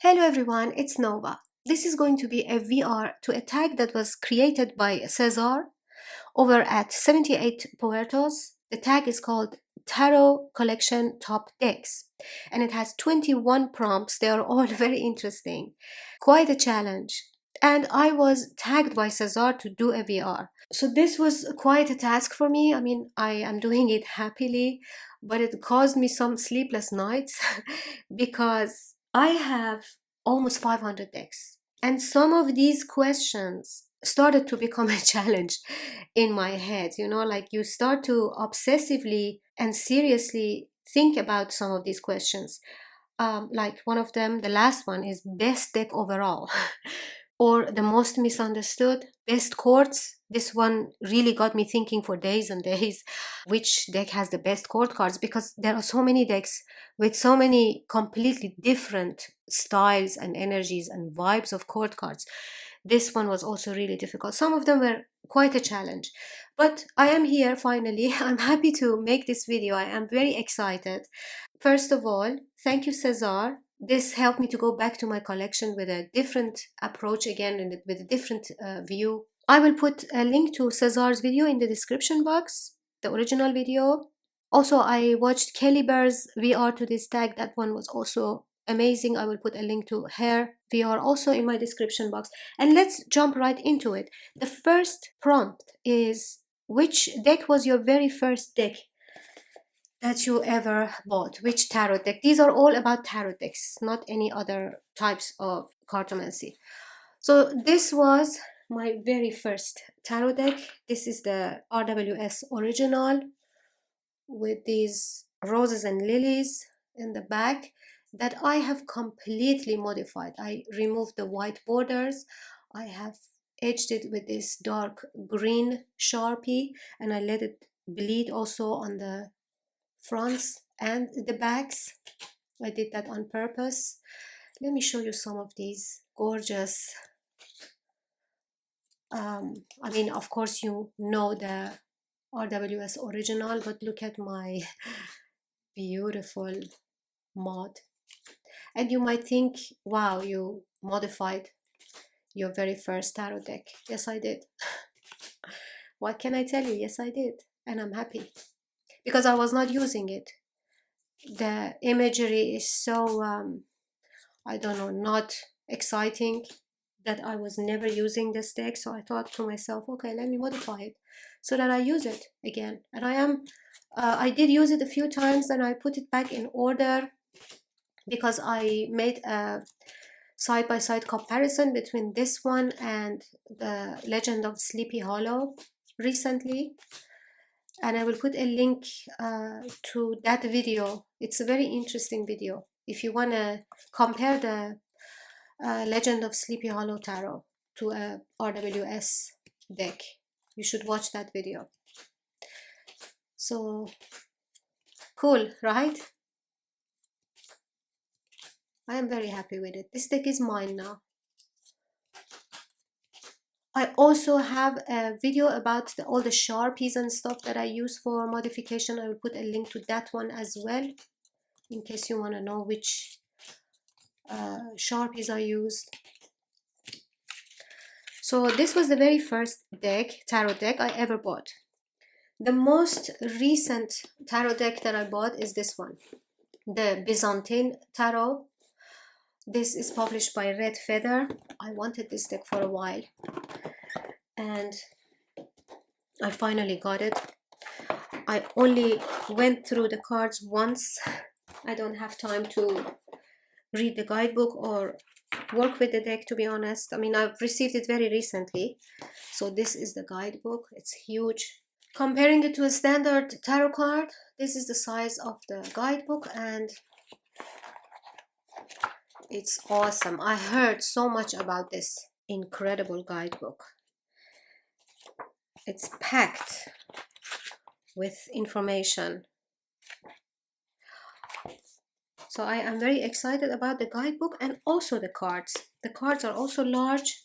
Hello everyone, it's Nova. This is going to be a VR to a tag that was created by Cesar over at 78 Puertos. The tag is called Tarot Collection Top Decks and it has 21 prompts. They are all very interesting. Quite a challenge. And I was tagged by Cesar to do a VR. So this was quite a task for me. I mean, I am doing it happily, but it caused me some sleepless nights because I have almost 500 decks. And some of these questions started to become a challenge in my head. Like you start to obsessively and seriously think about some of these questions. Like one of them, the last one, is best deck overall. Or the most misunderstood, best chords. This one really got me thinking for days and days which deck has the best chord cards, because there are so many decks with so many completely different styles and energies and vibes of chord cards. This one was also really difficult. Some of them were quite a challenge, but I am here finally. I'm happy to make this video. I am very excited. First of all, thank you, Cesar. This helped me to go back to my collection with a different approach again and with a different view. I will put a link to Cesar's video in the description box, the original video. Also, I watched Kelly Bear's VR to this tag. That one was also amazing. I will put a link to her VR also in my description box. And let's jump right into it. The first prompt is, which deck was your very first deck that you ever bought? Which tarot deck? These are all about tarot decks, not any other types of cartomancy. So this was my very first tarot deck. This is the RWS original with these roses and lilies in the back that I have completely modified. I removed the white borders. I have edged it with this dark green Sharpie, and I let it bleed also on the fronts and the backs. I did that on purpose. Let me show you some of these gorgeous I mean, of course you know the RWS original, but look at my beautiful mod. And you might think, wow, you modified your very first tarot deck. Yes, I did. What can I tell you? Yes, I did, and I'm happy because I was not using it. The imagery is so I don't know, not exciting, that I was never using this deck. So I thought to myself, okay, let me modify it so that I use it again. And I did use it a few times, and I put it back in order because I made a side-by-side comparison between this one and the Legend of Sleepy Hollow recently. And I will put a link to that video. It's a very interesting video if you want to compare the Legend of Sleepy Hollow Tarot to a RWS deck. You should watch that video. So cool, right? I am very happy with it. This deck is mine now. I also have a video about all the Sharpies and stuff that I use for modification. I will put a link to that one as well, in case you want to know which Sharpies I used. So this was the very first tarot deck I ever bought. The most recent tarot deck that I bought is this one, the Byzantine Tarot. This is published by Red Feather. I wanted this deck for a while, and I finally got it. I only went through the cards once. I don't have time to read the guidebook or work with the deck, to be honest. I mean, I've received it very recently. So this is the guidebook. It's huge. Comparing it to a standard tarot card, this is the size of the guidebook, and it's awesome. I heard so much about this incredible guidebook. It's packed with information. So I am very excited about the guidebook and also the cards. The cards are also large.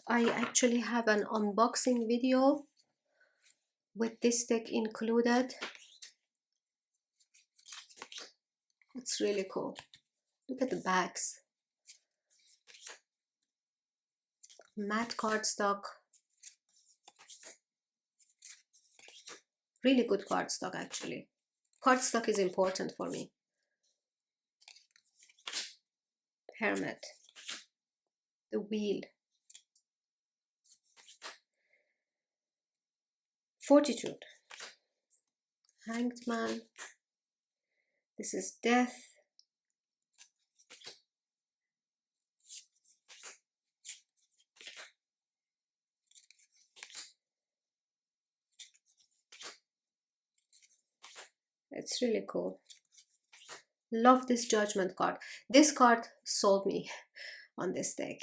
I actually have an unboxing video with this deck included. It's really cool. Look at the backs. Matte cardstock. Really good cardstock, actually. Cardstock is important for me. Hermit. The wheel. Fortitude. Hanged man. This is death. It's really cool. Love this judgment card. This card sold me on this deck.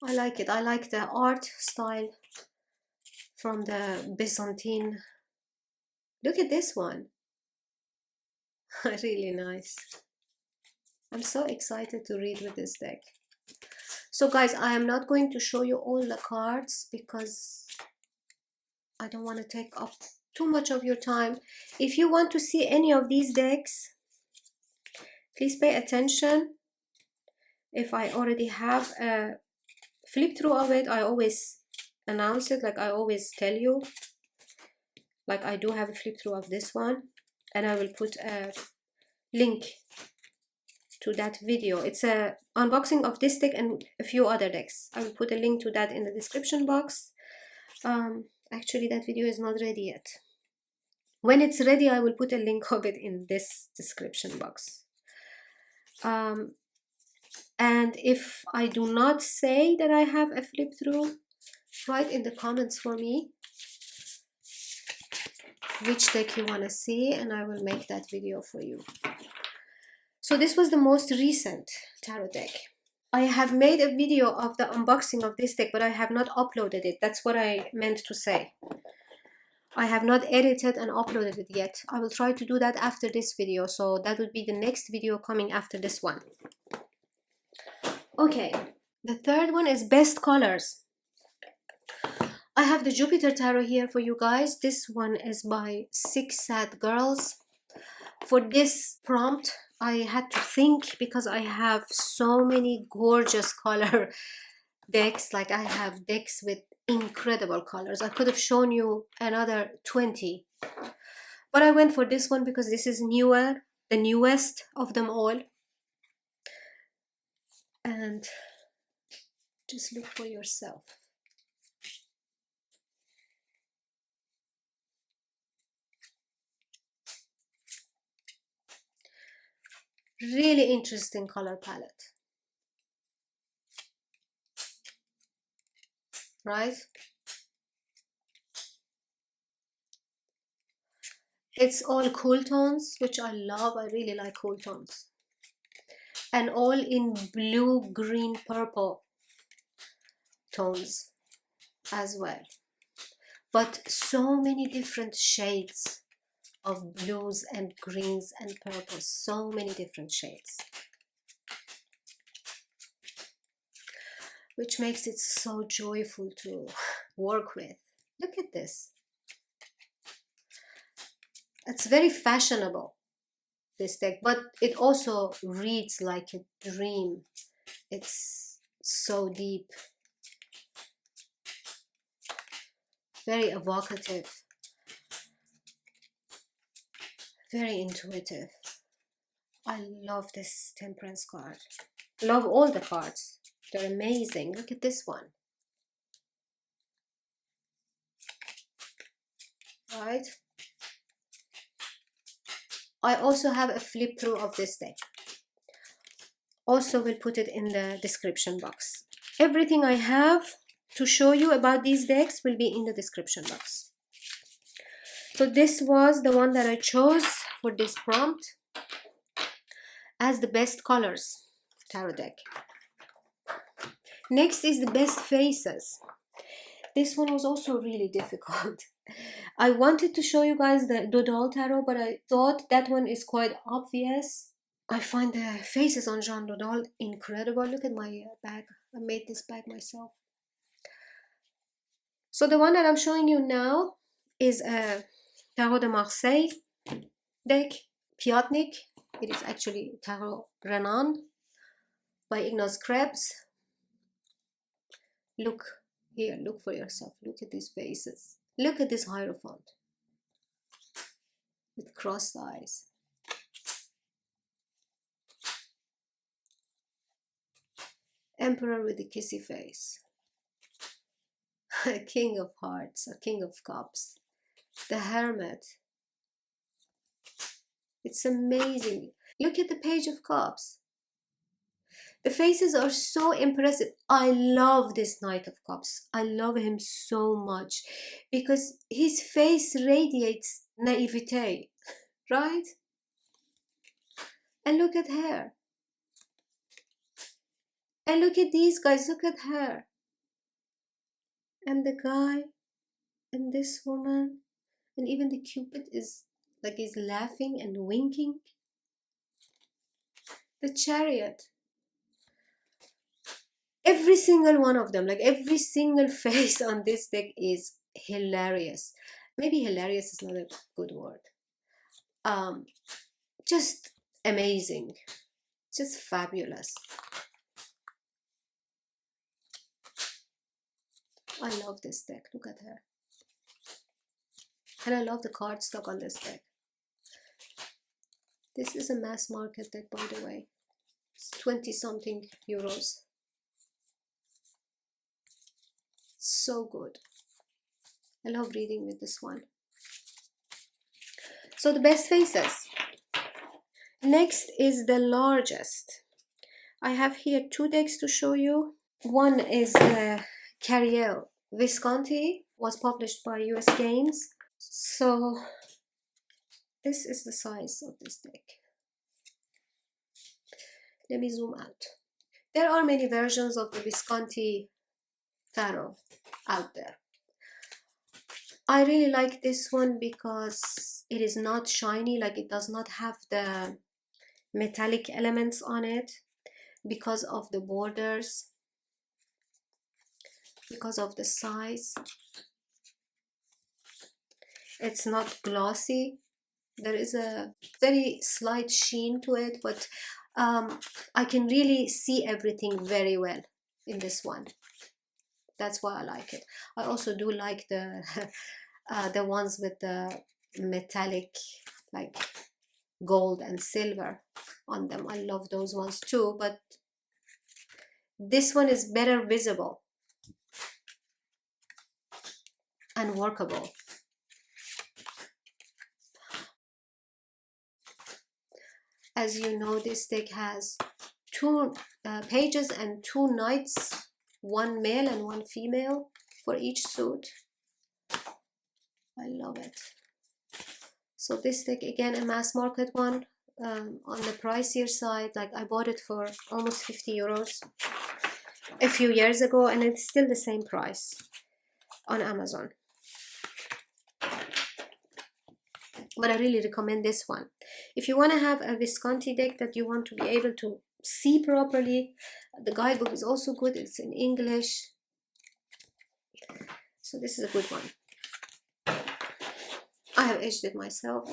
I like it. I like the art style from the Byzantine. Look at this one. Really nice. I'm so excited to read with this deck. So guys, I am not going to show you all the cards because I don't want to take up too much of your time. If you want to see any of these decks, please pay attention. If I already have a flip through of it, I always announce it, like I always tell you. Like I do have a flip through of this one, and I will put a link to that video. It's a unboxing of this deck and a few other decks. I will put a link to that in the description box. Actually, that video is not ready yet. When it's ready, I will put a link of it in this description box. And if I do not say that I have a flip through, write in the comments for me which deck you want to see, and I will make that video for you. So this was the most recent tarot deck. I have made a video of the unboxing of this deck, but I have not uploaded it. That's what I meant to say. I have not edited and uploaded it yet. I will try to do that after this video, so that would be the next video coming after this one. Okay, the third one is best colors. I have the Jupiter Tarot here for you guys. This one is by 6 Sad Girls. For this prompt, I had to think because I have so many gorgeous color decks. Like I have decks with incredible colors. I could have shown you another 20. But I went for this one because this is newer, the newest of them all. And just look for yourself. Really interesting color palette, right? It's all cool tones, which I love. I really like cool tones. And all in blue, green, purple tones as well. But so many different shades of blues and greens and purples. So many different shades. Which makes it so joyful to work with. Look at this. It's very fashionable, this deck, but it also reads like a dream. It's so deep. Very evocative. Very intuitive. I love this Temperance card. Love all the cards. They're amazing. Look at this one. Right? I also have a flip through of this deck. Also will put it in the description box. Everything I have to show you about these decks will be in the description box. So this was the one that I chose for this prompt as the best colors tarot deck. Next is the best faces. This one was also really difficult. I wanted to show you guys the Dodal Tarot, but I thought that one is quite obvious. I find the faces on Jean Dodal incredible. Look at my bag. I made this bag myself. So the one that I'm showing you now is a Tarot de Marseille deck, Piotnik. It is actually Tarot Renan by Ignace Krebs. Look here, look for yourself. Look at these faces. Look at this Hierophant with crossed eyes. Emperor with a kissy face. A King of Hearts, a King of Cups. The Hermit. It's amazing. Look at the Page of Cups. The faces are so impressive. I love this Knight of Cups. I love him so much because his face radiates naivete, right? And look at her. And look at these guys. Look at her. And the guy and this woman. And even the Cupid is like he's laughing and winking. The Chariot. Every single one of them, like every single face on this deck is hilarious. Maybe hilarious is not a good word. Just amazing. Just fabulous. I love this deck. Look at her. And I love the cardstock on this deck. This is a mass market deck, by the way. It's 20 something euros. So good. I love reading with this one. So the best faces. Next is the largest. I have here two decks to show you. One is the Carriel Visconti, was published by US Games. So this is the size of this deck. Let me zoom out. There are many versions of the Visconti tarot out there. I really like this one because it is not shiny, like it does not have the metallic elements on it, because of the borders, because of the size. It's not glossy. There is a very slight sheen to it, but I can really see everything very well in this one. That's why I like it. I also do like the the ones with the metallic, like gold and silver on them. I love those ones too, but this one is better visible and workable. As you know, this deck has two pages and two knights, one male and one female for each suit. I love it. So this deck, again, a mass market one, on the pricier side. Like I bought it for almost 50 euros a few years ago, and it's still the same price on Amazon. But I really recommend this one. If you want to have a Visconti deck that you want to be able to see properly, the guidebook is also good. It's in English. So this is a good one. I have edged it myself.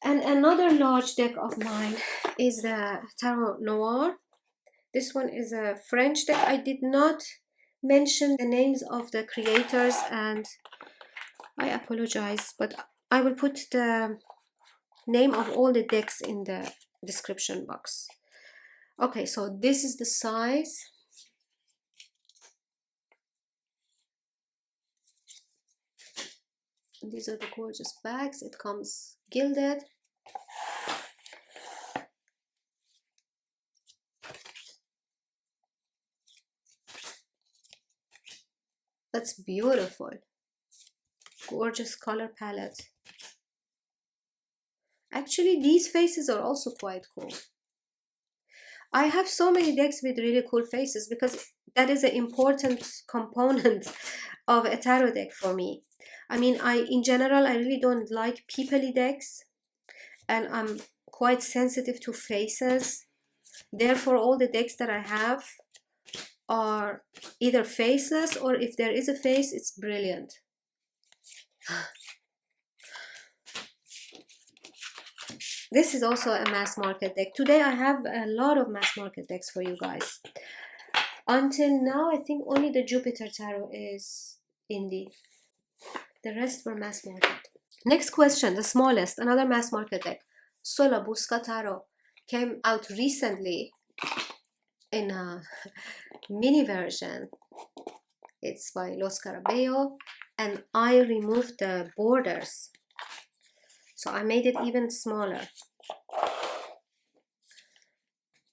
And another large deck of mine is the Tarot Noir. This one is a French deck. I did not mention the names of the creators, and I apologize, but I will put the name of all the decks in the description box. Okay, so this is the size. These are the gorgeous bags. It comes gilded. That's beautiful. Gorgeous color palette. Actually, these faces are also quite cool. I have so many decks with really cool faces because that is an important component of a tarot deck for me. I mean, in general, I really don't like peoply decks, and I'm quite sensitive to faces. Therefore, all the decks that I have are either faceless, or if there is a face, it's brilliant. This is also a mass market deck. Today I have a lot of mass market decks for you guys. Until now, I think only the Jupiter Tarot is indie. The rest were mass market. Next question, the smallest, another mass market deck. Sola Busca Tarot came out recently in a mini version. It's by Los Carabello, and I removed the borders. So I made it even smaller.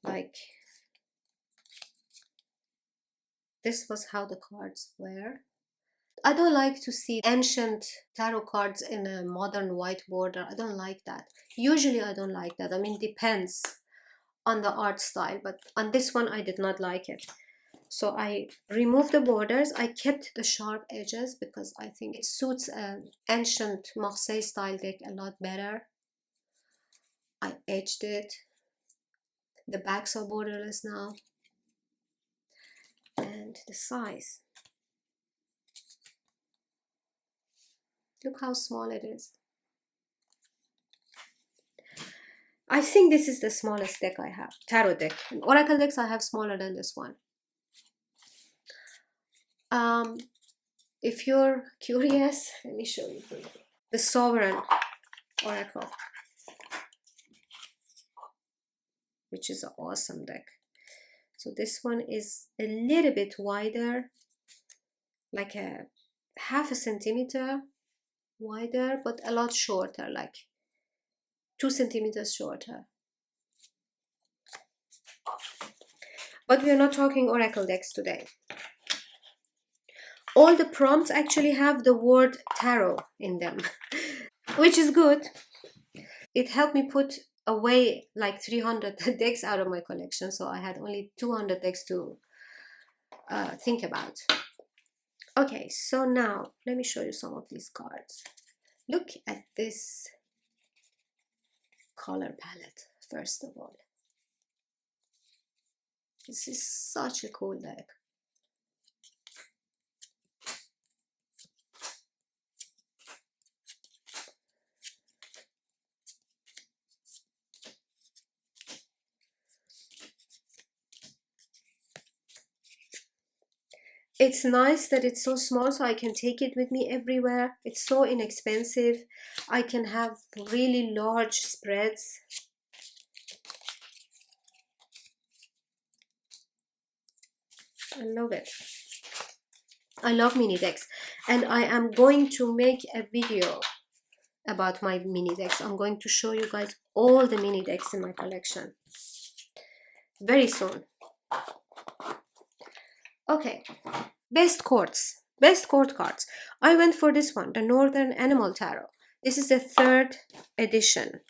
Like, this was how the cards were. I don't like to see ancient tarot cards in a modern white border. I don't like that. Usually I don't like that. I mean, depends on the art style, but on this one I did not like it. So I removed the borders. I kept the sharp edges because I think it suits an ancient Marseille style deck a lot better. I edged it. The backs are borderless now. And the size. Look how small it is. I think this is the smallest deck I have. Tarot deck. In Oracle decks I have smaller than this one. If you're curious, let me show you the Sovereign Oracle, which is an awesome deck. So this one is a little bit wider, like a half a centimeter wider, but a lot shorter, like 2 centimeters shorter. But we are not talking Oracle decks today. All the prompts actually have the word tarot in them, which is good. It helped me put away like 300 decks out of my collection, so I had only 200 decks to think about. Okay, so now let me show you some of these cards. Look at this color palette, first of all. This is such a cool deck. It's nice that it's so small, so I can take it with me everywhere. It's so inexpensive. I can have really large spreads. I love it. I love mini decks, and I am going to make a video about my mini decks. I'm going to show you guys all the mini decks in my collection very soon. Okay, best court cards. I went for this one, the Northern Animal Tarot. This is the 3rd edition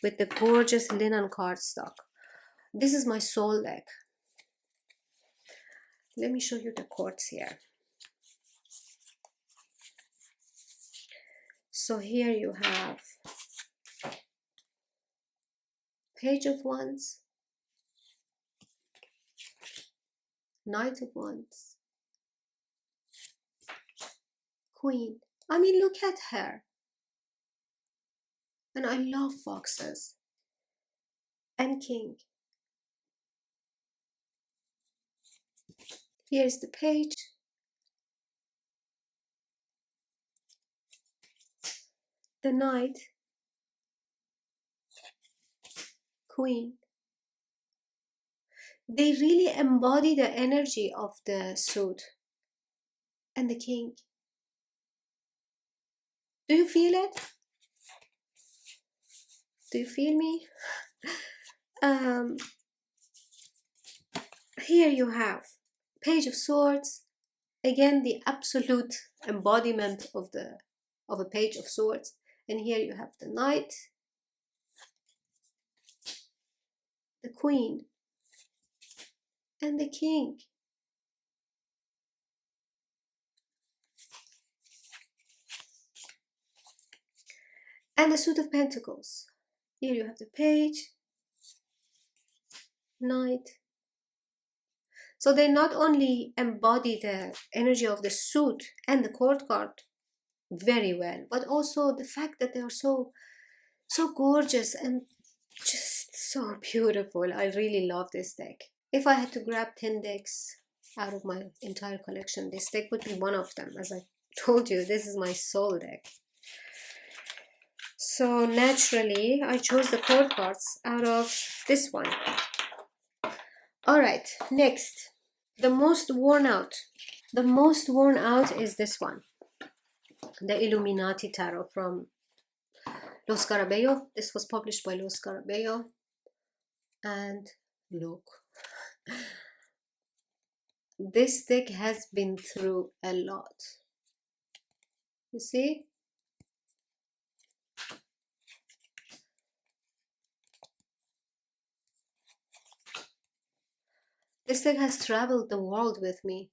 with the gorgeous linen cardstock. This is my soul deck. Let me show you the courts here. So here you have Page of Wands, Knight of Wands, Queen. I mean, look at her. And I love foxes. And King. Here's the page. The Knight. Queen. They really embody the energy of the suit. And the King. Do you feel it? Do you feel me? Here you have Page of Swords. Again, the absolute embodiment of a Page of Swords. And here you have the Knight, the Queen, and the King. And the Suit of Pentacles. Here you have the Page, Knight, So they not only embody the energy of the suit and the court card very well, but also the fact that they are so gorgeous and just so beautiful. I really love this deck. If I had to grab 10 decks out of my entire collection, this deck would be one of them. As I told you, this is my soul deck. So naturally, I chose the court cards out of this one. Alright, next. The most worn out. The most worn out is this one. The Illuminati Tarot from Los Scarabeo. This was published by Los Scarabeo. And look. This deck has been through a lot. You see? This deck has traveled the world with me.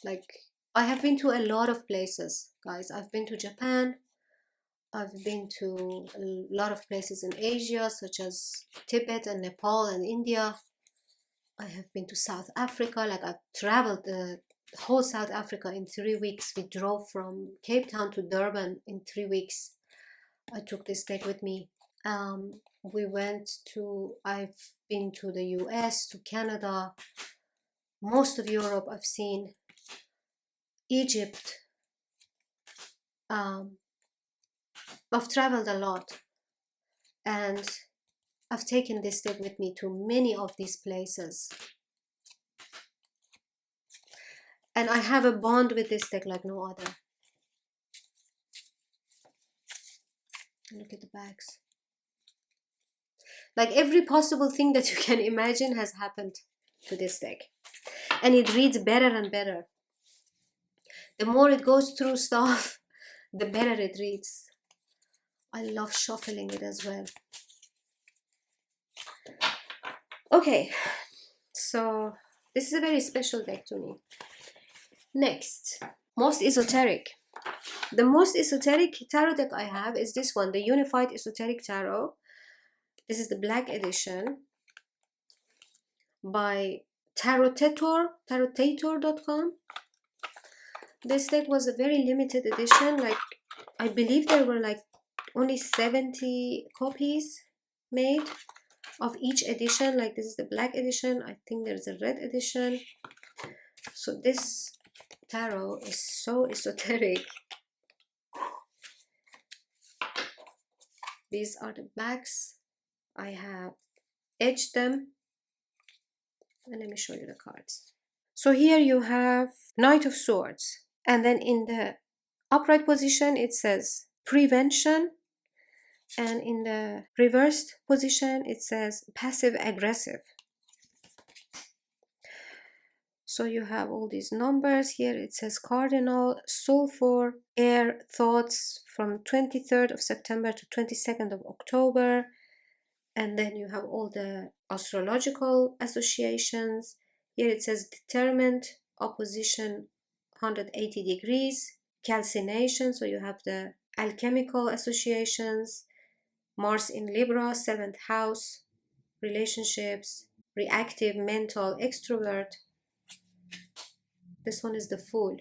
Like, I have been to a lot of places, guys. I've been to Japan. I've been to a lot of places in Asia, such as Tibet and Nepal and India. I have been to South Africa. Like, I've traveled the whole South Africa in 3 weeks. We drove from Cape Town to Durban in 3 weeks. I took this deck with me. I've been to the US, to Canada, most of Europe I've seen, Egypt. I've traveled a lot, and I've taken this deck with me to many of these places. And I have a bond with this deck like no other. Look at the backs. Like, every possible thing that you can imagine has happened to this deck. And it reads better and better. The more it goes through stuff, the better it reads. I love shuffling it as well. Okay, so this is a very special deck to me. Next, most esoteric. The most esoteric tarot deck I have is this one, the Unified Esoteric Tarot. This is the black edition by tarotator.com. This deck was a very limited edition. Like, I believe there were like only 70 copies made of each edition. Like, this is the black edition. I think there's a red edition. So this tarot is so esoteric. These are the backs. I have edged them. And let me show you the cards. So here you have Knight of Swords. And then in the upright position, it says prevention. And in the reversed position, it says passive aggressive. So you have all these numbers here. It says cardinal, sulfur, air, thoughts from 23rd of September to 22nd of October. And then you have all the astrological associations. Here it says determined, opposition 180 degrees, calcination. So you have the alchemical associations, Mars in Libra, 7th house, relationships, reactive, mental, extrovert. This one is the Fool.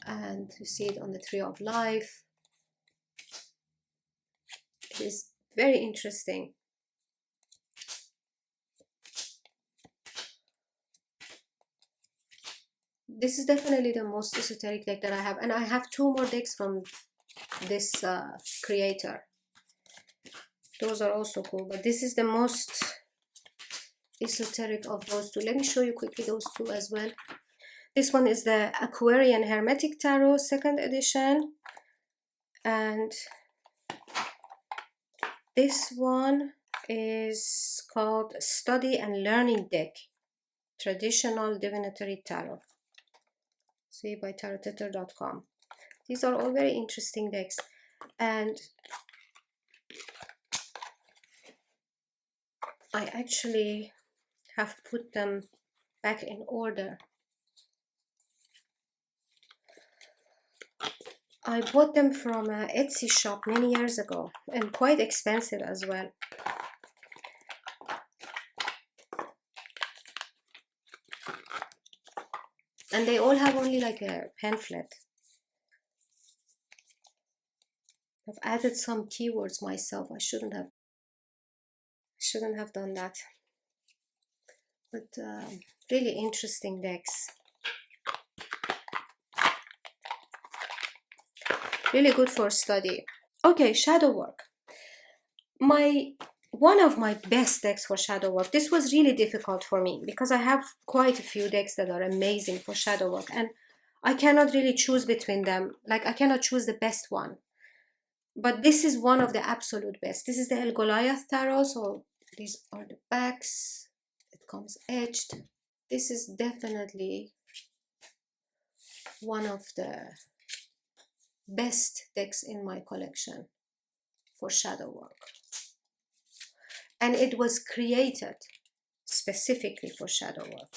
And you see it on the Tree of Life. It is very interesting. This is definitely the most esoteric deck that I have. And I have 2 more decks from this creator. Those are also cool. But this is the most esoteric of those 2. Let me show you quickly those 2 as well. This one is the Aquarian Hermetic Tarot, 2nd edition. And this one is called Study and Learning Deck, Traditional Divinatory Tarot. See, by tarotator.com. These are all very interesting decks. And I actually have put them back in order. I bought them from an Etsy shop many years ago, and quite expensive as well. And they all have only like a pamphlet. I've added some keywords myself. I shouldn't have done that. But really interesting decks. Really good for study. Okay, shadow work. One of my best decks for shadow work. This was really difficult for me because I have quite a few decks that are amazing for shadow work, and I cannot really choose between them. Like, I cannot choose the best one. But this is one of the absolute best. This is the El Goliath Tarot. So these are the backs. It comes edged. This is definitely one of the best decks in my collection for shadow work. And it was created specifically for shadow work.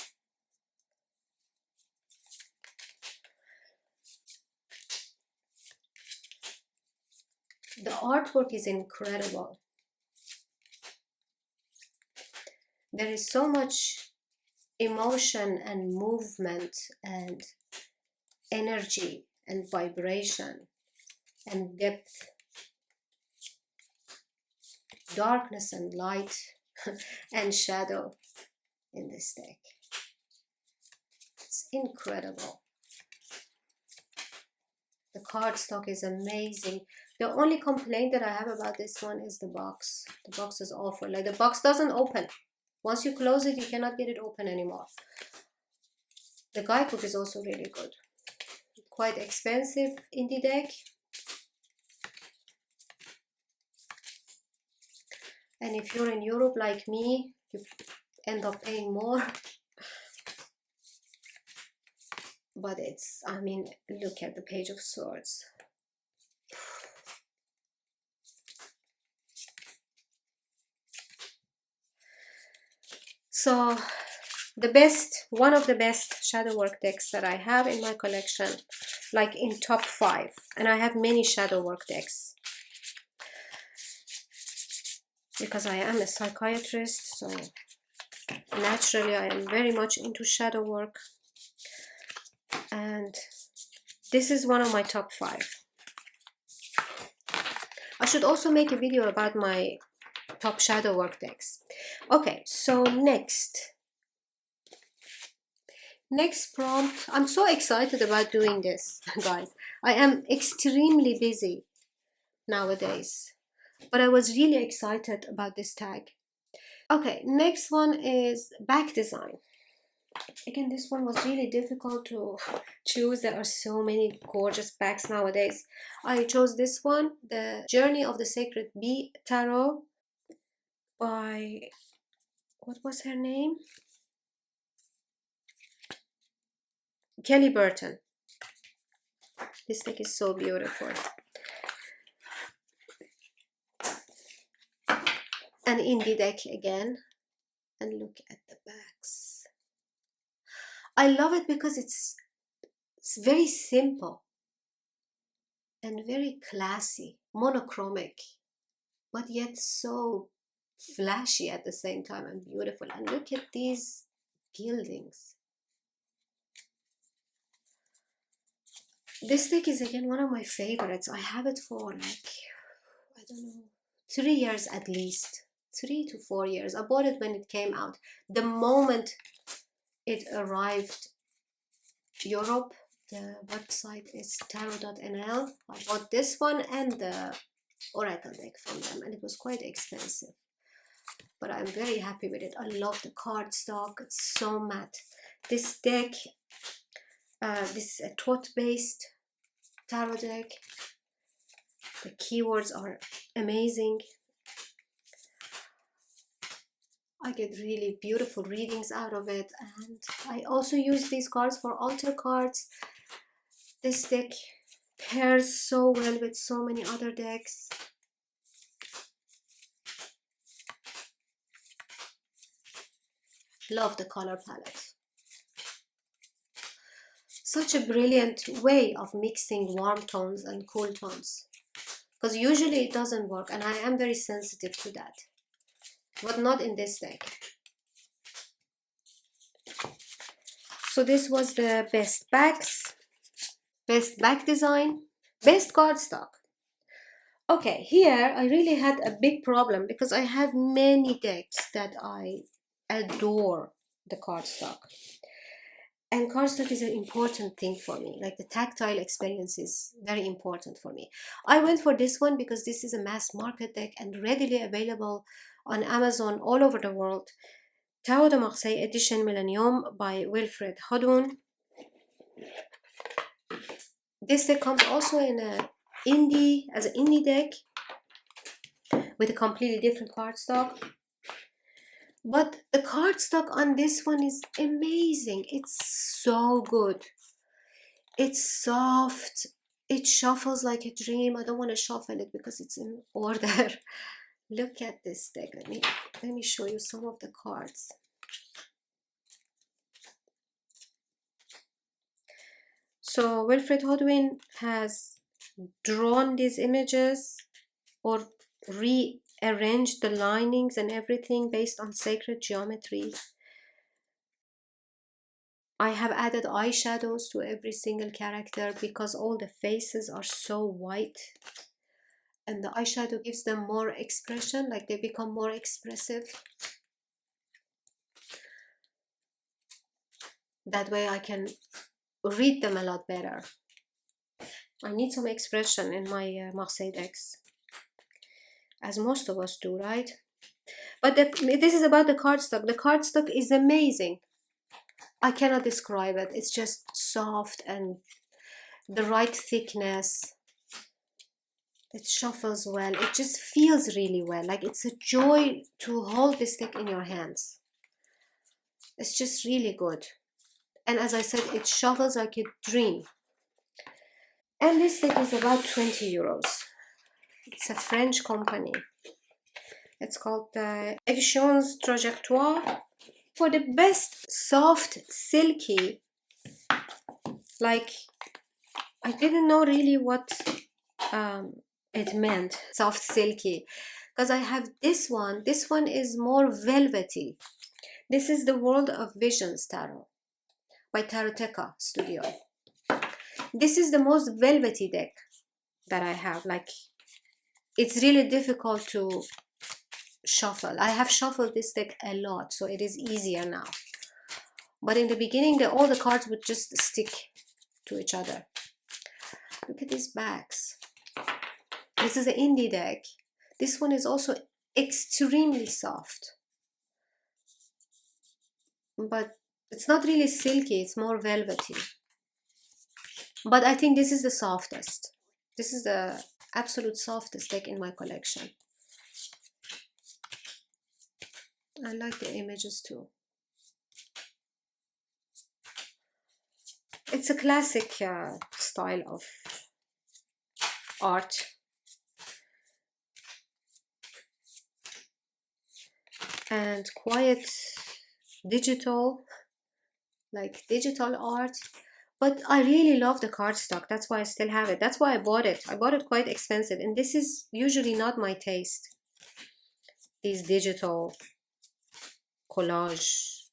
The artwork is incredible. There is so much emotion and movement and energy and vibration and depth, darkness and light and shadow in this deck. It's incredible. The cardstock is amazing. The only complaint that I have about this one is the box. The box is awful. Like, the box doesn't open. Once you close it, you cannot get it open anymore. The guidebook is also really good. Quite expensive in the deck. And if you're in Europe like me, you end up paying more. But it's, I mean, look at the Page of Swords. So one of the best shadow work decks that I have in my collection, like in top 5. And I have many shadow work decks because I am a psychiatrist, so naturally I am very much into shadow work. And this is one of my top 5. I should also make a video about my top shadow work decks. Okay, so next prompt. I'm so excited about doing this, guys. I am extremely busy nowadays, but I was really excited about this tag. Okay, next one is back design. Again, this one was really difficult to choose. There are so many gorgeous backs nowadays. I chose this one, the Journey of the Sacred Bee Tarot by, what was her name? Kelly Burton. This deck is so beautiful. An indie deck again. And look at the backs. I love it because it's very simple and very classy, monochromic, but yet so flashy at the same time and beautiful. And look at these gildings. This deck is again one of my favorites. I have it for like, I don't know, 3 years at least. 3 to 4 years. I bought it when it came out. The moment it arrived Europe, the website is tarot.nl. I bought this one and the Oracle deck from them, and it was quite expensive. But I'm very happy with it. I love the cardstock. It's so matte. This deck, this is a thought-based tarot deck. The keywords are amazing. I get really beautiful readings out of it, and I also use these cards for altar cards. This deck pairs so well with so many other decks. Love the color palette. Such a brilliant way of mixing warm tones and cool tones, because usually it doesn't work, and I am very sensitive to that, but not in this deck. So this was the best backs, best back design, best cardstock. Okay, here I really had a big problem because I have many decks that I adore the cardstock. And cardstock is an important thing for me. Like the tactile experience is very important for me. I went for this one because this is a mass market deck and readily available on Amazon all over the world. Tarot de Marseille Edition Millennium by Wilfred Hodun. This deck comes also in a as an indie deck with a completely different cardstock. But the cardstock on this one is amazing. It's so good. It's soft. It shuffles like a dream. I don't want to shuffle it because it's in order. Look at this deck. Let me show you some of the cards. So Wilfred Hodwin has drawn these images or rearranged the linings and everything based on sacred geometry. I have added eyeshadows to every single character because all the faces are so white, and the eyeshadow gives them more expression, like they become more expressive. That way I can read them a lot better. I need some expression in my Marseille decks, as most of us do, right? But this is about the cardstock. The cardstock is amazing. I cannot describe it. It's just soft and the right thickness. It shuffles well. It just feels really well. Like it's a joy to hold this deck in your hands. It's just really good. And as I said, it shuffles like a dream. And this deck is about 20 euros. It's a French company. It's called Editions Trajectoire. For the best soft silky, like I didn't know really what it meant, soft silky, because I have this one. This one is more velvety. This is the World of Visions Tarot by Taroteca Studio. This is the most velvety deck that I have. Like, it's really difficult to shuffle. I have shuffled this deck a lot, so it is easier now. But in the beginning, all the cards would just stick to each other. Look at these backs. This is an indie deck. This one is also extremely soft. But it's not really silky, it's more velvety. But I think this is the softest. This is the absolute softest deck in my collection. I like the images too. It's a classic style of art. And quiet digital, like digital art. But I really love the cardstock. That's why I still have it. That's why I bought it. I bought it quite expensive. And this is usually not my taste. These digital collage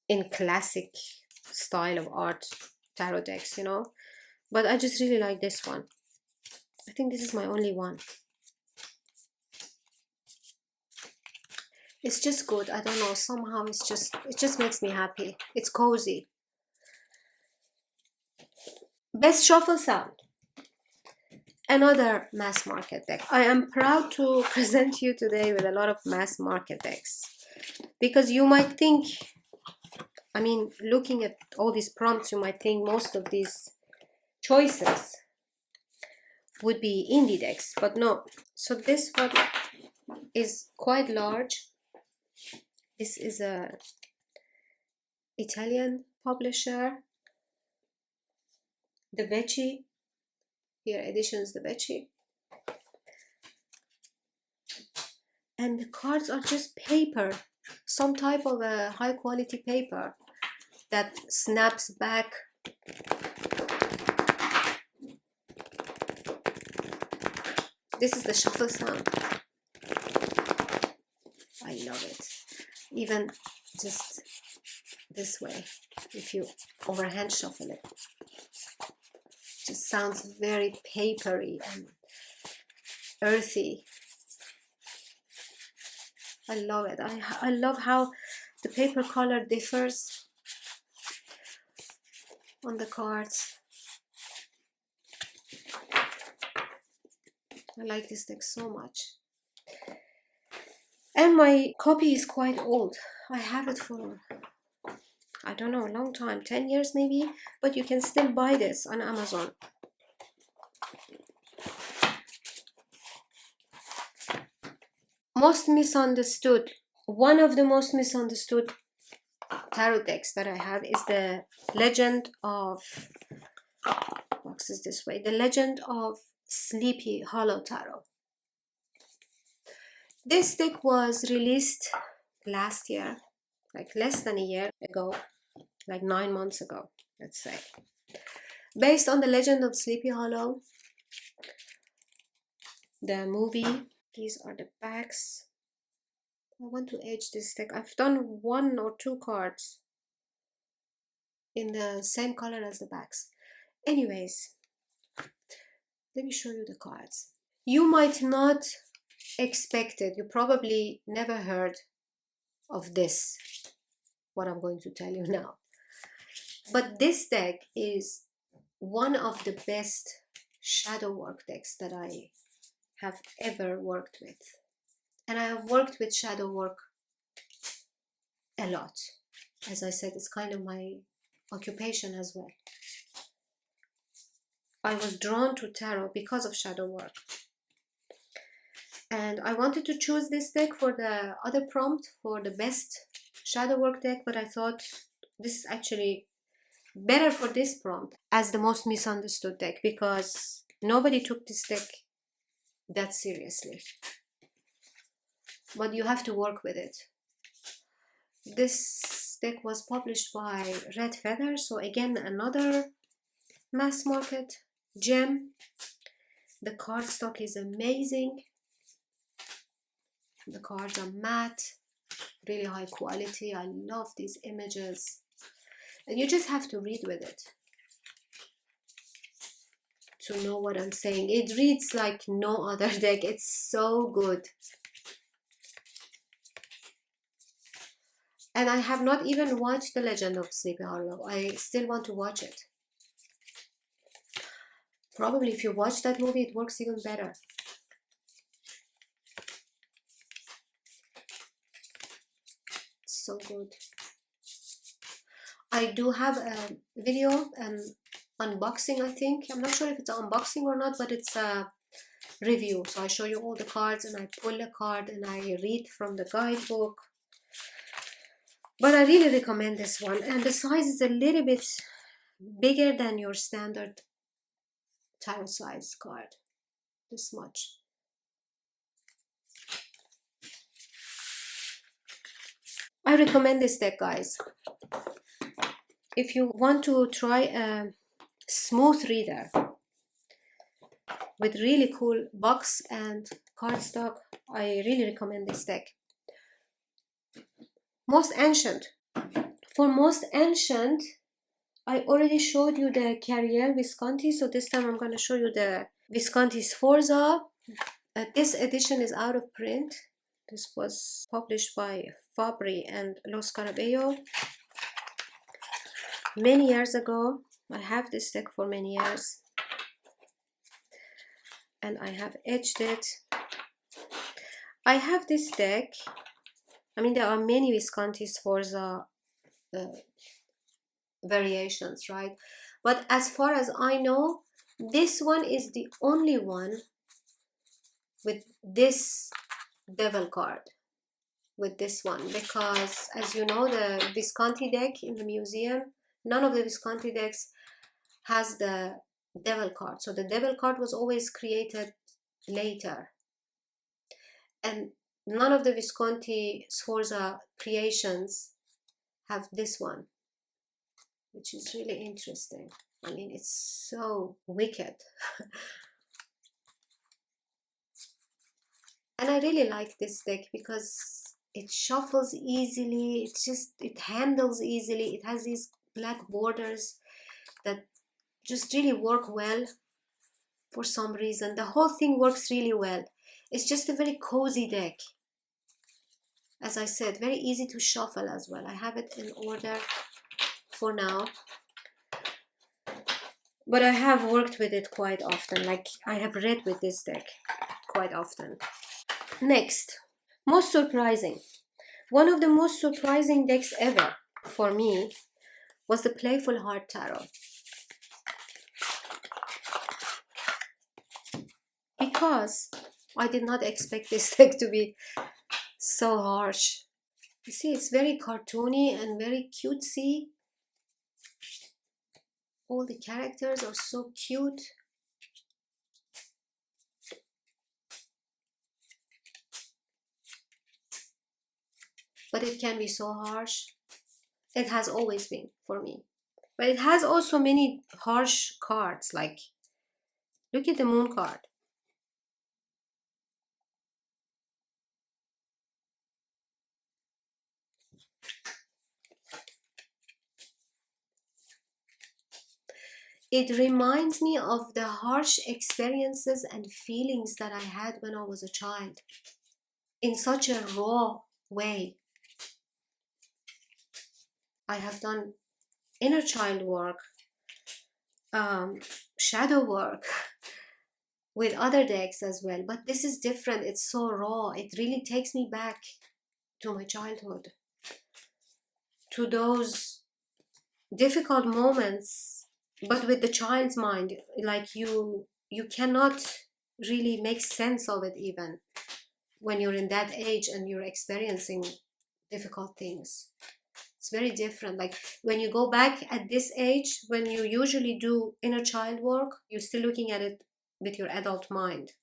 in classic style of art tarot decks, you know. But I just really like this one. I think this is my only one. It's just good. I don't know. Somehow it just makes me happy. It's cozy. Best shuffle sound. Another mass market deck. I am proud to present you today with a lot of mass market decks. Because you might think, I mean, looking at all these prompts, you might think most of these choices would be indie decks, but no. So this one is quite large. This is a Italian publisher, the Vecchi. Here, editions the Vecchi. And the cards are just paper, some type of a high quality paper that snaps back. This is the shuffle sound. I love it. Even just this way if you overhand shuffle it. It just sounds very papery and earthy. I love it. I love how the paper color differs on the cards. I like this deck so much. And my copy is quite old. I have it for, I don't know, a long time, 10 years maybe, but you can still buy this on Amazon. Most misunderstood. One of the most misunderstood tarot decks that I have is the Legend of, box is this way, the Legend of Sleepy Hollow Tarot. This deck was released last year, like less than a year ago, like 9 months ago, let's say. Based on the Legend of Sleepy Hollow, the movie. These are the backs. I want to edge this deck. I've done 1 or 2 cards in the same color as the backs. Anyways, let me show you the cards. You might not expect it. You probably never heard of this, what I'm going to tell you now. But this deck is one of the best shadow work decks that I have ever worked with. And I have worked with shadow work a lot. As I said, it's kind of my occupation as well. I was drawn to tarot because of shadow work. And I wanted to choose this deck for the other prompt, for the best shadow work deck, but I thought this is actually better for this prompt as the most misunderstood deck, because nobody took this deck that seriously. But you have to work with it. This deck was published by Red Feather, so again another mass market gem. The cardstock is amazing. The cards are matte, really high quality. I love these images. And you just have to read with it to know what I'm saying. It reads like no other deck. It's so good. And I have not even watched The Legend of Sleepy Hollow. I still want to watch it. Probably if you watch that movie, it works even better. It's so good. I do have a video, unboxing, I think. I'm not sure if it's an unboxing or not, but it's a review. So I show you all the cards and I pull a card and I read from the guidebook. But I really recommend this one. And the size is a little bit bigger than your standard tarot size card. This much. I recommend this deck, guys. If you want to try a smooth reader with really cool box and cardstock, I really recommend this deck. Most Ancient. For Most Ancient, I already showed you the Carriel Visconti, so this time I'm going to show you the Visconti Sforza. This edition is out of print. This was published by Fabri and Lo Scarabeo many years ago. I have this deck for many years and I have edged it. I have this deck. I mean, there are many Visconti Sforza variations, right? But as far as I know, this one is the only one with this devil card, with this one, because as you know, the Visconti deck in the museum, none of the Visconti decks has the devil card. So the devil card was always created later, and none of the Visconti Sforza creations have this one, which is really interesting. I mean, it's so wicked. And I really like this deck because It shuffles easily. It handles easily. It has these black borders that just really work well for some reason. The whole thing works really well. It's just a very cozy deck. As I said, very easy to shuffle as well. I have it in order for now, but I have worked with it quite often. Like, I have read with this deck quite often. Next, most surprising. One of the most surprising decks ever for me was the Playful Heart Tarot. Because I did not expect this deck to be so harsh. You see, it's very cartoony and very cutesy. All the characters are so cute. But it can be so harsh. It has always been for me. But it has also many harsh cards. Like, look at the Moon card. It reminds me of the harsh experiences and feelings that I had when I was a child, in such a raw way. I have done inner child work, shadow work with other decks as well, but this is different. It's so raw. It really takes me back to my childhood, to those difficult moments, but with the child's mind. Like, you cannot really make sense of it even when you're in that age and you're experiencing difficult things. It's very different. Like, when you go back at this age, when you usually do inner child work, you're still looking at it with your adult mind.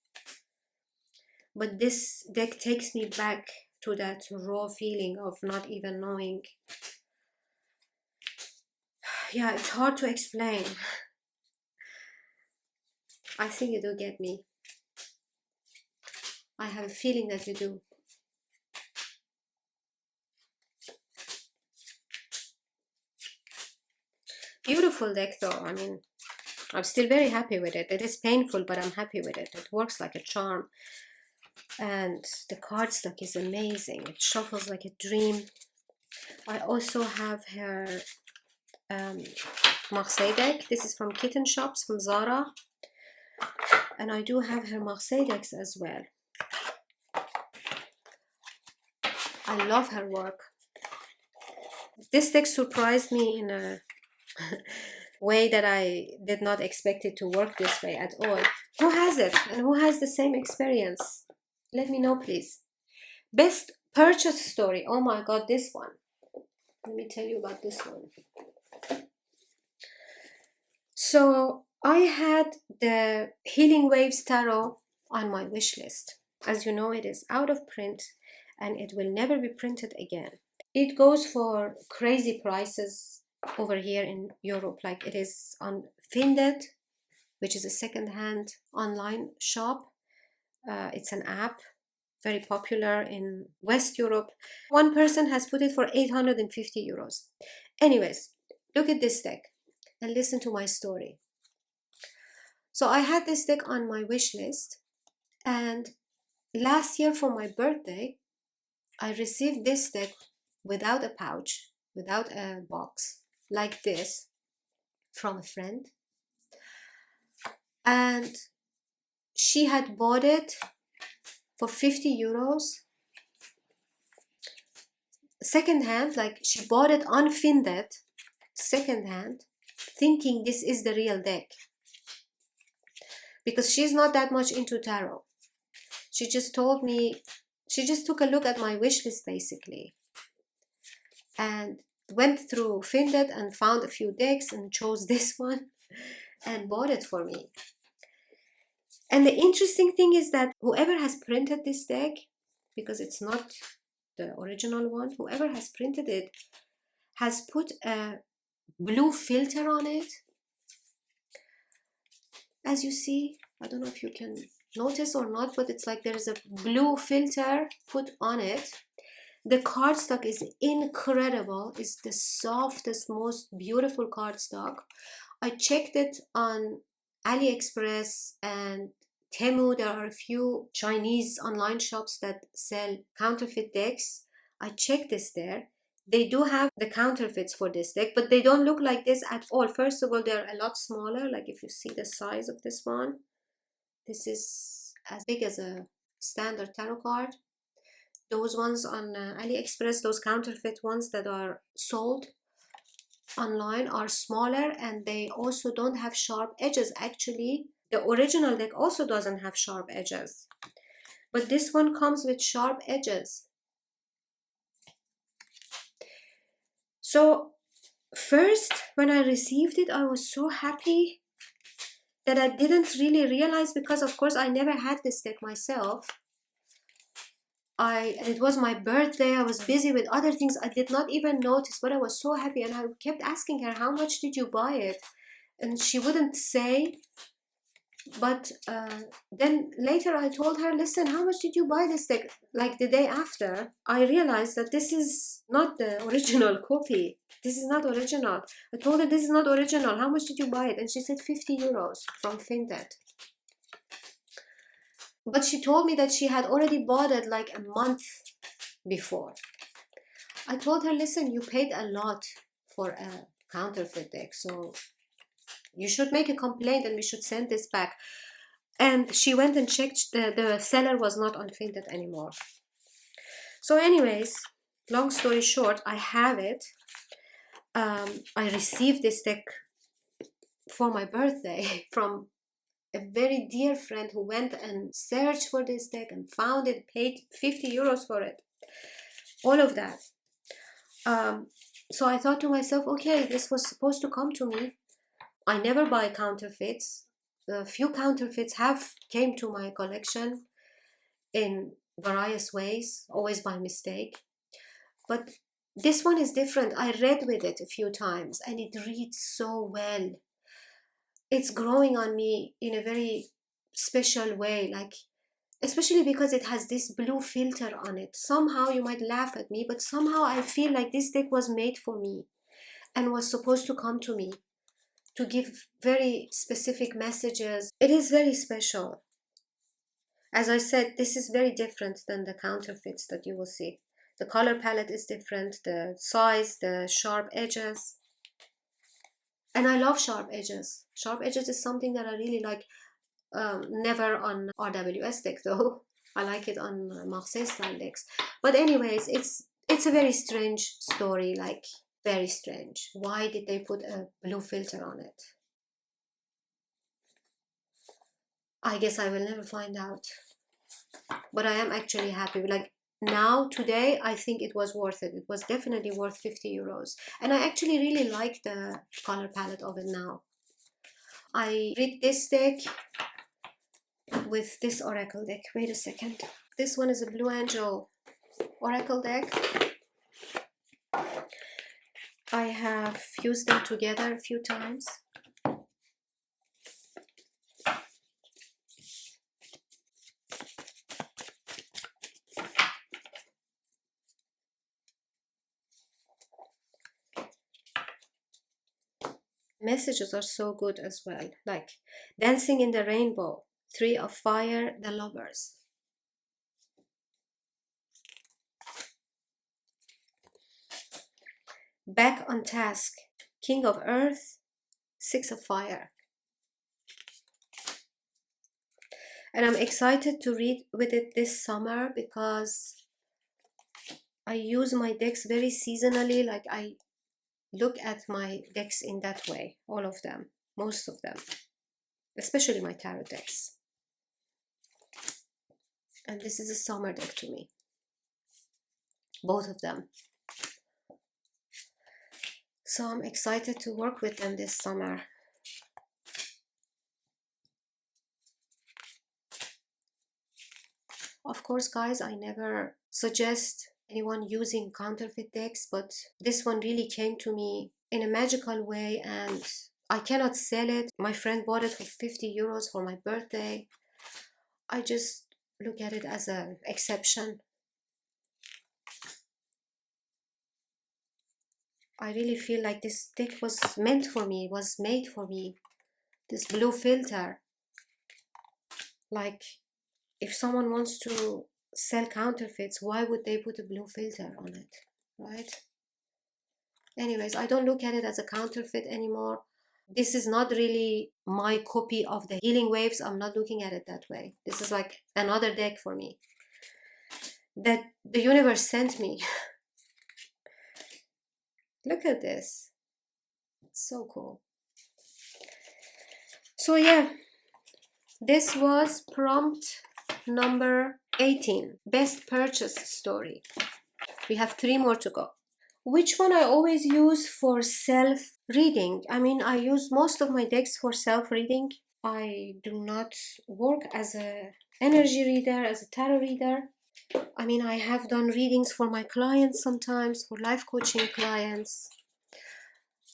But this deck takes me back to that raw feeling of not even knowing. Yeah, it's hard to explain. I think you do get me. I have a feeling that you do. Beautiful deck though. I mean, I'm still very happy with it. It is painful, but I'm happy with it. It works like a charm. And the cardstock is amazing. It shuffles like a dream. I also have her Marseille deck. This is from Kitten Shops, from Zara. And I do have her Marseille decks as well. I love her work. This deck surprised me in a way that I did not expect it to work this way at all. Who has it and who has the same experience? Let me know, please. Best purchase story. Oh my god, this one. Let me tell you about this one. So I had the Healing Waves Tarot on my wish list. As you know, it is out of print and it will never be printed again. It goes for crazy prices over here in Europe. Like, it is on Finded, which is a second-hand online shop. It's an app, very popular in West Europe. One person has put it for 850 euros. Anyways, look at this deck and listen to my story. So I had this deck on my wish list, and last year for my birthday, I received this deck without a pouch, without a box, like this, from a friend. And she had bought it for 50 euros second hand. Like, she bought it on Finded second hand, thinking this is the real deck, because she's not that much into tarot. She just told me, she just took a look at my wish list basically and went through Finded and found a few decks and chose this one and bought it for me. And the interesting thing is that whoever has printed this deck, because it's not the original one, whoever has printed it has put a blue filter on it. As you see, I don't know if you can notice or not, but it's like there's a blue filter put on it The cardstock is incredible. It's the softest, most beautiful cardstock. I checked it on AliExpress and Temu. There are a few Chinese online shops that sell counterfeit decks. I checked this there. They do have the counterfeits for this deck, but they don't look like this at all. First of all, they're a lot smaller. Like if you see the size of this one, this is as big as a standard tarot card. Those ones on AliExpress, those counterfeit ones that are sold online are smaller, and they also don't have sharp edges. Actually, the original deck also doesn't have sharp edges, but this one comes with sharp edges. So first, when I received it, I was so happy that I didn't really realize, because of course I never had this deck myself. It was my birthday. I was busy with other things. I did not even notice, but I was so happy, and I kept asking her, how much did you buy it? And she wouldn't say. But then later I told her, listen, how much did you buy this deck? Like the day after, I realized that this is not the original copy. This is not original. I told her, this is not original. How much did you buy it? And she said 50 euros from Vinted. But she told me that she had already bought it like a month before. I told her, listen, you paid a lot for a counterfeit deck, so you should make a complaint and we should send this back. And she went and checked. The seller was not on Vinted anymore. So anyways, long story short, I have it. I received this deck for my birthday from a very dear friend who went and searched for this deck and found it, paid 50 euros for it. All of that. So I thought to myself, okay, this was supposed to come to me. I never buy counterfeits. The few counterfeits have came to my collection in various ways, always by mistake. But this one is different. I read with it a few times and it reads so well. It's growing on me in a very special way, like especially because it has this blue filter on it. Somehow you might laugh at me, but somehow I feel like this deck was made for me and was supposed to come to me to give very specific messages. It is very special. As I said, this is very different than the counterfeits that you will see. The color palette is different, the size, the sharp edges. And I love sharp edges. Sharp edges is something that I really like. Never on RWS deck though. I like it on Marseille style decks. But anyways, it's a very strange story, like very strange. Why did they put a blue filter on it? I guess I will never find out. But I am actually happy. Like now, today, I think it was worth it. It was definitely worth 50 euros. And I actually really like the color palette of it now. I read this deck with this oracle deck. Wait a second. This one is a Blue Angel oracle deck. I have fused them together a few times. Messages are so good as well, like Dancing in the Rainbow, 3 of Fire, the Lovers. Back on Task, King of Earth, 6 of Fire. And I'm excited to read with it this summer because I use my decks very seasonally. Like I look at my decks in that way, all of them, most of them, especially my tarot decks. And this is a summer deck to me, both of them. So I'm excited to work with them this summer. Of course, guys, I never suggest anyone using counterfeit decks, but this one really came to me in a magical way and I cannot sell it. My friend bought it for 50 euros for my birthday. I just look at it as an exception. I really feel like this deck was meant for me, was made for me. This blue filter. Like, if someone wants to sell counterfeits, why would they put a blue filter on it, right? Anyways, I don't look at it as a counterfeit anymore. This is not really my copy of the Healing Waves. I'm not looking at it that way. This is like another deck for me that the universe sent me. Look at this. It's so cool. So yeah, this was prompt number 18. Best purchase story. We have 3 more to go. Which one I always use for self-reading? I mean, I use most of my decks for self-reading. I do not work as a energy reader, as a tarot reader. I mean, I have done readings for my clients sometimes, for life coaching clients.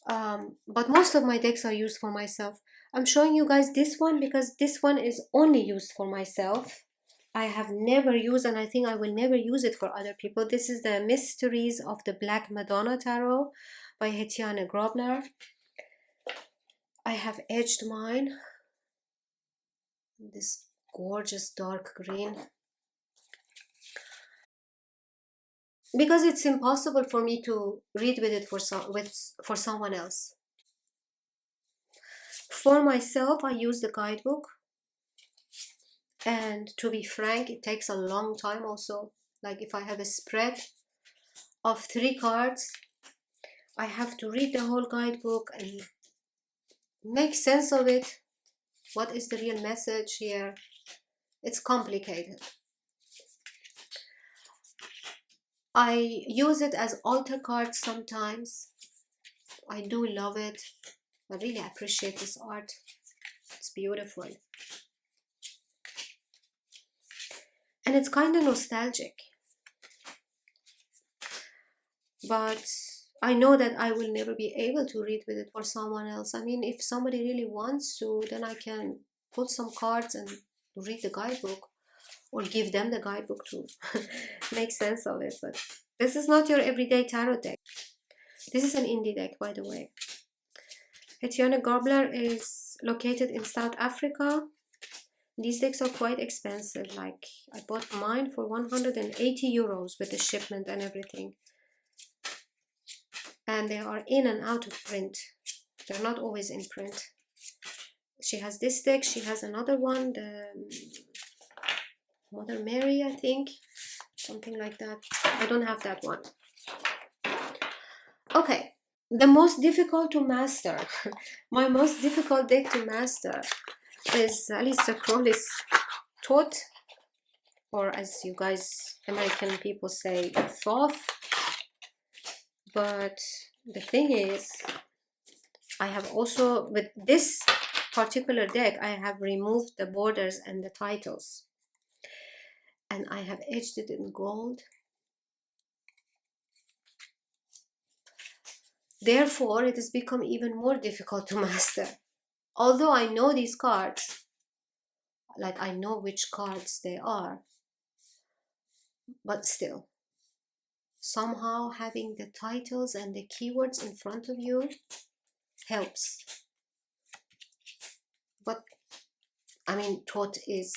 But most of my decks are used for myself. I'm showing you guys this one because this one is only used for myself. I have never used, and I think I will never use it for other people. This is the Mysteries of the Black Madonna Tarot by Hetiane Grobler. I have edged mine, this gorgeous dark green, because it's impossible for me to read with it for someone else. For myself, I use the guidebook. And to be frank, it takes a long time also. Like if I have a spread of 3 cards, I have to read the whole guidebook and make sense of it. What is the real message here? It's complicated. I use it as altar cards sometimes. I do love it. I really appreciate this art. It's beautiful. And it's kind of nostalgic. But I know that I will never be able to read with it for someone else. I mean, if somebody really wants to, then I can put some cards and read the guidebook, or give them the guidebook to make sense of it. But this is not your everyday tarot deck. This is an indie deck, by the way. Hetiane Grobler is located in South Africa. These decks are quite expensive. Like, I bought mine for 180 euros with the shipment and everything. And they are in and out of print. They're not always in print. She has this deck. She has another one, the Mother Mary, I think. Something like that. I don't have that one. Okay. The most difficult to master. My most difficult deck to master is Aleister Crowley's Thoth, or as you guys American people say, Thoth. But the thing is, I have also, with this particular deck, I have removed the borders and the titles. And I have etched it in gold. Therefore, it has become even more difficult to master. Although I know these cards, like I know which cards they are, but still, somehow having the titles and the keywords in front of you helps. But I mean, Thoth is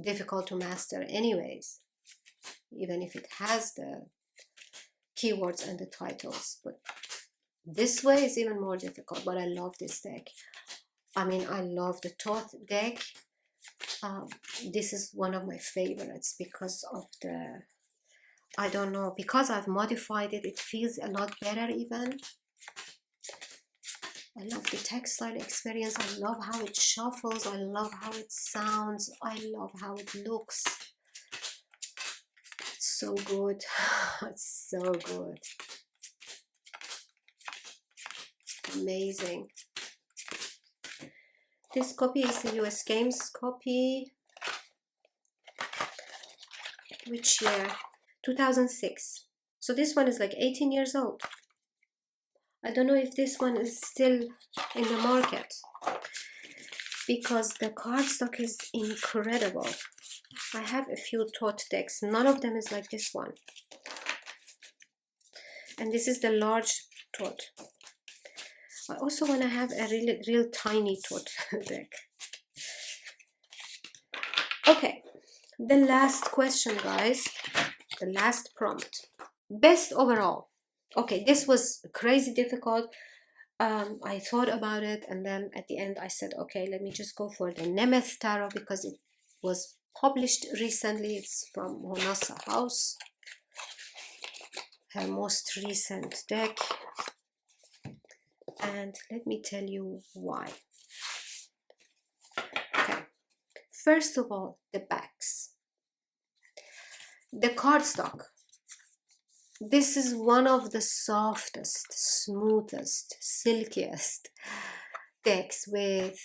difficult to master anyways, even if it has the keywords and the titles. But this way is even more difficult. But I love this deck. I mean, I love the Thoth deck. This is one of my favorites because of the, I don't know, because I've modified it, it feels a lot better even. I love the textile experience. I love how it shuffles. I love how it sounds. I love how it looks. It's so good. It's so good. Amazing. This copy is the US Games copy. Which year? 2006. So this one is like 18 years old. I don't know if this one is still in the market, because the cardstock is incredible. I have a few Thoth decks. None of them is like this one. And this is the large tote. I also want to have a real tiny tote deck. Okay, the last question, guys. The last prompt. Best overall. Okay, this was crazy difficult. I thought about it, and then at the end I said, okay, let me just go for the Nemeth Tarot because it was published recently. It's from Honasa House, her most recent deck. And let me tell you why. Okay, first of all, the backs. The cardstock. This is one of the softest, smoothest, silkiest decks with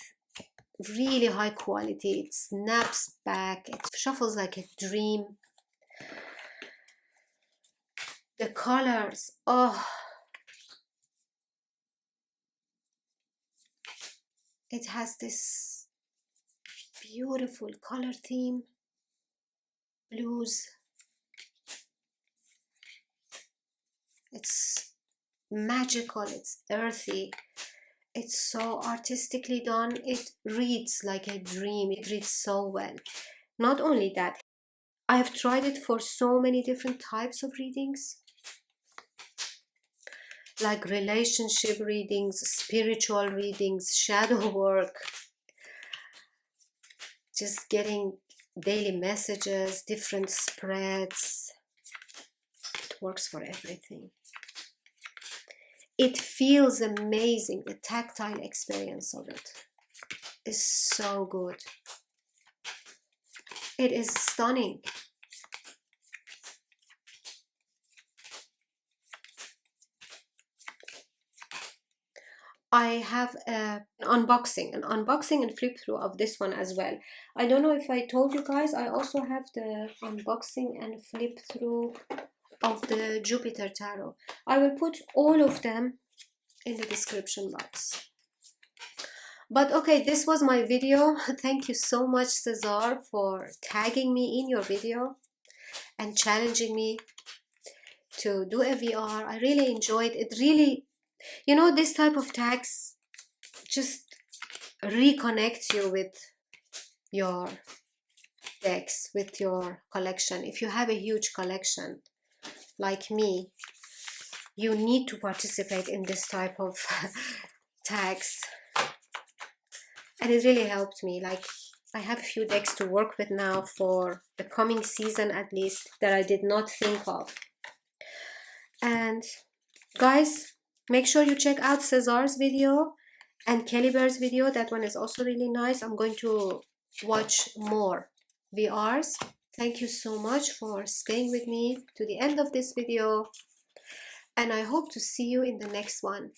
really high quality. It snaps back, it shuffles like a dream. The colors, oh, it has this beautiful color theme, blues. It's magical, it's earthy, it's so artistically done. It reads like a dream, it reads so well. Not only that, I have tried it for so many different types of readings, like relationship readings, spiritual readings, shadow work, just getting daily messages, different spreads. It works for everything. It feels amazing. The tactile experience of it is so good. It is stunning. I have an unboxing and flip through of this one as well. I don't know if I told you guys, I also have the unboxing and flip through of the Jupiter Tarot. I will put all of them in the description box. But okay, this was my video. Thank you so much, Cesar, for tagging me in your video and challenging me to do a VR. I really enjoyed it. Really, you know, this type of tags just reconnects you with your decks, with your collection. If you have a huge collection like me, you need to participate in this type of tags. And it really helped me. Like, I have a few decks to work with now for the coming season at least that I did not think of. And guys, make sure you check out Cesar's video and Kelly Bear's video. That one is also really nice. I'm going to watch more VRs. Thank you so much for staying with me to the end of this video. And I hope to see you in the next one.